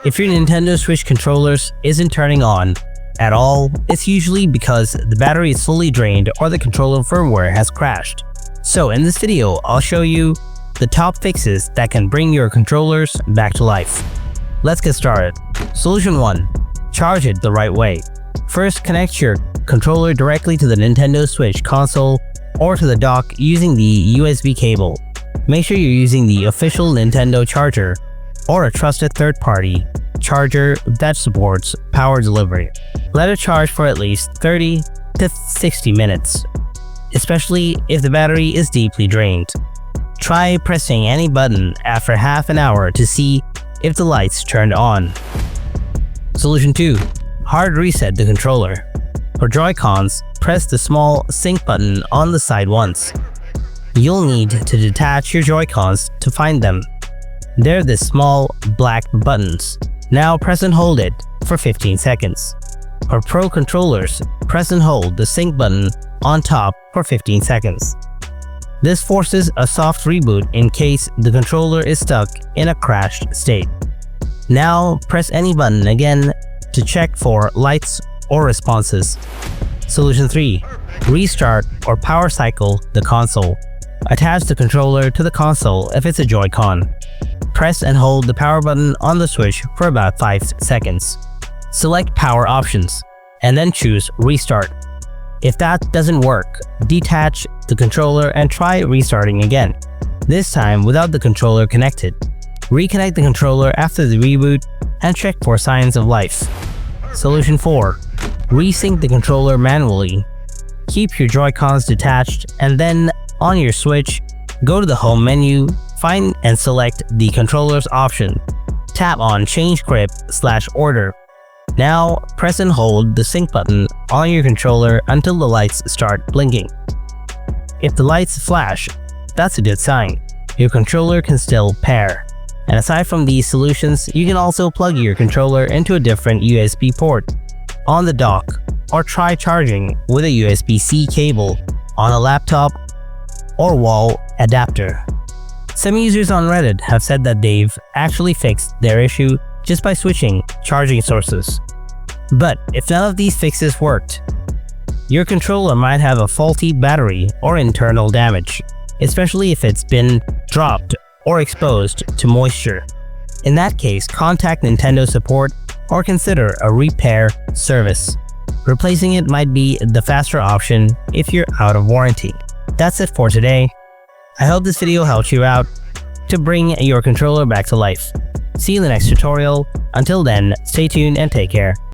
If your Nintendo Switch controllers isn't turning on at all, it's usually because the battery is fully drained or the controller firmware has crashed. So in this video, I'll show you the top fixes that can bring your controllers back to life. Let's get started. Solution 1. Charge it the right way. First, connect your controller directly to the Nintendo Switch console or to the dock using the USB cable. Make sure you're using the official Nintendo charger or a trusted third-party charger that supports power delivery. Let it charge for at least 30 to 60 minutes, especially if the battery is deeply drained. Try pressing any button after half an hour to see if the lights turned on. Solution 2. Hard reset the controller. For Joy-Cons, press the small sync button on the side once. You'll need to detach your Joy-Cons to find them. They're the small black buttons. Now press and hold it for 15 seconds. For Pro controllers, press and hold the sync button on top for 15 seconds. This forces a soft reboot in case the controller is stuck in a crashed state. Now press any button again to check for lights or responses. Solution 3. Restart or power cycle the console. Attach the controller to the console if it's a Joy-Con. Press and hold the power button on the Switch for about 5 seconds. Select power options and then choose restart. If that doesn't work, detach the controller and try restarting again, this time without the controller connected. Reconnect the controller after the reboot and check for signs of life. Solution 4. Resync the controller manually. Keep your Joy-Cons detached and then on your Switch, go to the home menu, find and select the controller's option. Tap on Change Grip/Order. Now press and hold the sync button on your controller until the lights start blinking. If the lights flash, that's a good sign. Your controller can still pair. And aside from these solutions, you can also plug your controller into a different USB port on the dock or try charging with a USB-C cable on a laptop or wall adapter. Some users on Reddit have said that they've actually fixed their issue just by switching charging sources. But if none of these fixes worked, your controller might have a faulty battery or internal damage, especially if it's been dropped or exposed to moisture. In that case, contact Nintendo support or consider a repair service. Replacing it might be the faster option if you're out of warranty. That's it for today. I hope this video helped you out to bring your controller back to life. See you in the next tutorial. Until then, stay tuned and take care.